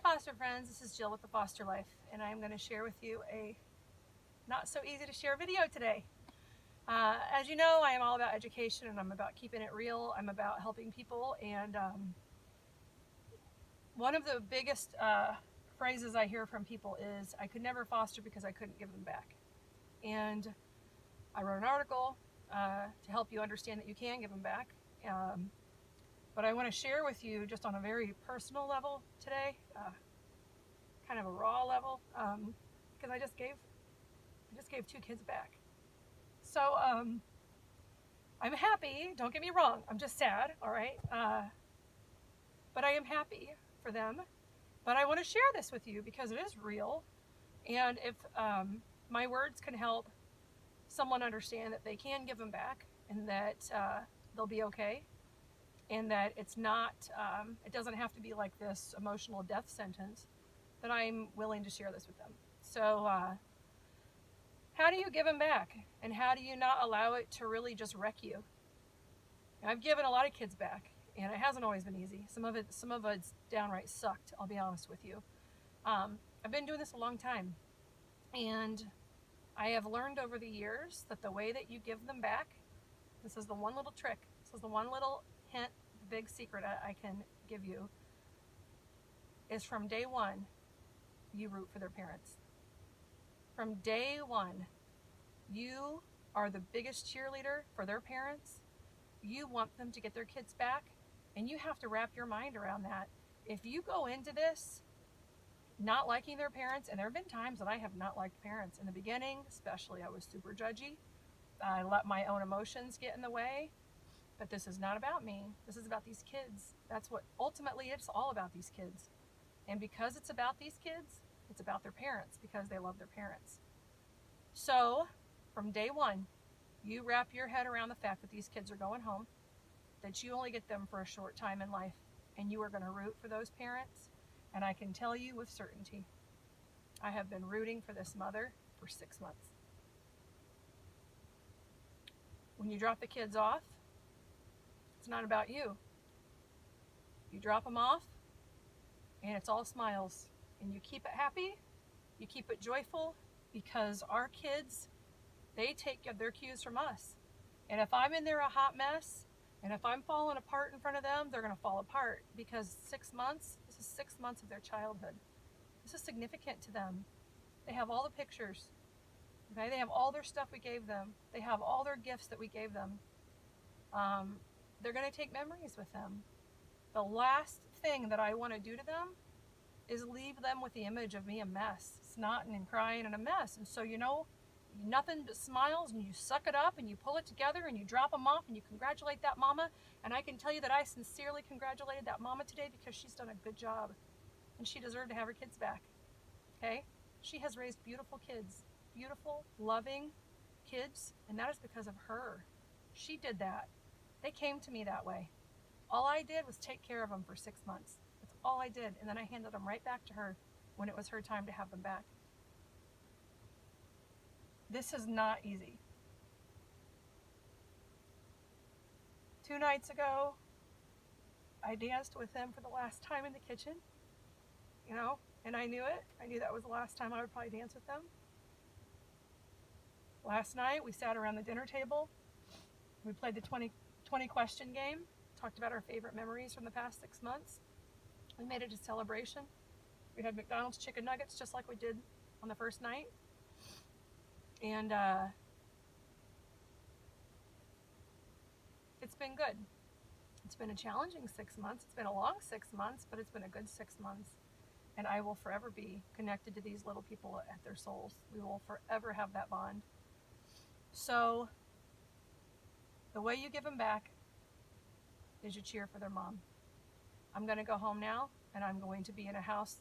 Hi foster friends, this is Jill with The Foster Life, and I'm going to share with you a not so easy to share video today. As you know, I am all about education and I'm about keeping it real. I'm about helping people, and one of the biggest phrases I hear from people is, I could never foster because I couldn't give them back. And I wrote an article to help you understand that you can give them back. But I want to share with you just on a very personal level today, kind of a raw level, because I just gave 2 kids back. So I'm happy. Don't get me wrong. I'm just sad. All right. But I am happy for them. But I want to share this with you because it is real, and if my words can help someone understand that they can give them back and that they'll be okay, and that it's not, it doesn't have to be like this emotional death sentence, then I'm willing to share this with them. So how do you give them back, and how do you not allow it to really just wreck you? I've given a lot of kids back, and it hasn't always been easy. Some of it's downright sucked, I'll be honest with you. I've been doing this a long time, and I have learned over the years that the way that you give them back, this is the one little trick, this is the one little hint, the big secret I can give you, is from day one, you root for their parents. From day one, you are the biggest cheerleader for their parents. You want them to get their kids back, and you have to wrap your mind around that. If you go into this not liking their parents, and there have been times that I have not liked parents. In the beginning, especially, I was super judgy. I let my own emotions get in the way. But this is not about me. This is about these kids. That's what ultimately it's all about, these kids. And because it's about these kids, it's about their parents, because they love their parents. So from day one, you wrap your head around the fact that these kids are going home, that you only get them for a short time in life, and you are going to root for those parents. And I can tell you with certainty, I have been rooting for this mother for 6 months. When you drop the kids off, it's not about you. You drop them off, and it's all smiles. And you keep it happy, you keep it joyful, because our kids, they take their cues from us. And if I'm in there a hot mess, and if I'm falling apart in front of them, they're going to fall apart, because 6 months, this is 6 months of their childhood. This is significant to them. They have all the pictures. Okay? They have all their stuff we gave them. They have all their gifts that we gave them. They're going to take memories with them. The last thing that I want to do to them is leave them with the image of me a mess, snotting and crying and a mess. And so, nothing but smiles, and you suck it up, and you pull it together, and you drop them off, and you congratulate that mama. And I can tell you that I sincerely congratulated that mama today, because she's done a good job, and she deserved to have her kids back. Okay? She has raised beautiful kids, beautiful, loving kids, and that is because of her. She did that. They came to me that way. All I did was take care of them for 6 months. That's all I did. And then I handed them right back to her when it was her time to have them back. This is not easy. 2 nights ago, I danced with them for the last time in the kitchen, and I knew it. I knew that was the last time I would probably dance with them. Last night, we sat around the dinner table. We played the 20 question game, talked about our favorite memories from the past 6 months. We made it a celebration. We had McDonald's chicken nuggets just like we did on the first night. And it's been good. It's been a challenging 6 months. It's been a long 6 months, but it's been a good 6 months. And I will forever be connected to these little people at their souls. We will forever have that bond. So the way you give them back is you cheer for their mom. I'm going to go home now, and I'm going to be in a house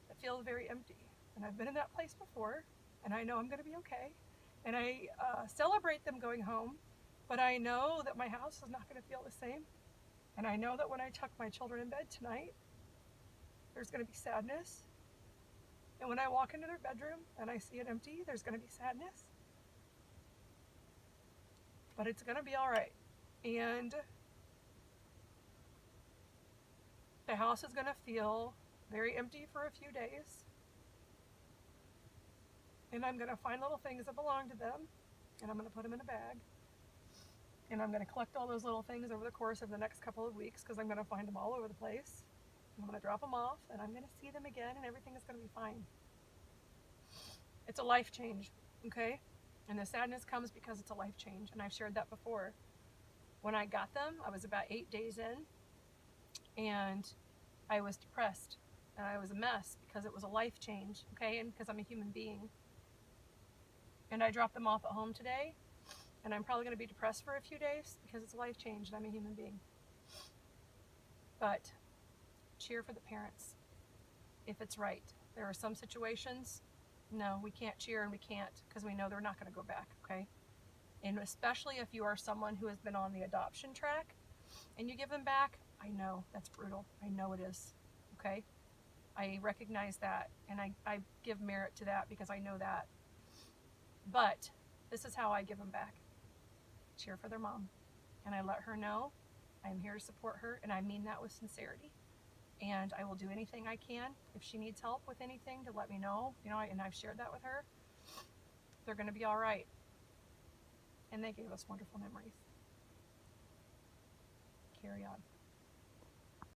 that feels very empty. And I've been in that place before, and I know I'm going to be okay. And I celebrate them going home, but I know that my house is not going to feel the same. And I know that when I tuck my children in bed tonight, there's going to be sadness. And when I walk into their bedroom and I see it empty, there's going to be sadness. But it's going to be all right. And the house is going to feel very empty for a few days. And I'm going to find little things that belong to them, and I'm going to put them in a bag. And I'm going to collect all those little things over the course of the next couple of weeks, because I'm going to find them all over the place. I'm going to drop them off, and I'm going to see them again, and everything is going to be fine. It's a life change, okay? And the sadness comes because it's a life change, and I've shared that before. When I got them, I was about 8 days in, and I was depressed, and I was a mess because it was a life change, okay? And because I'm a human being. And I dropped them off at home today, and I'm probably going to be depressed for a few days because it's a life change and I'm a human being. But cheer for the parents if it's right. There are some situations, no, we can't cheer, and we can't because we know they're not going to go back, okay? And especially if you are someone who has been on the adoption track and you give them back, I know that's brutal. I know it is, okay? I recognize that, and I give merit to that because I know that. But this is how I give them back. Cheer for their mom. And I let her know I am here to support her, and I mean that with sincerity. And I will do anything I can. If she needs help with anything, to let me know. And I've shared that with her. They're going to be all right. And they gave us wonderful memories. Carry on.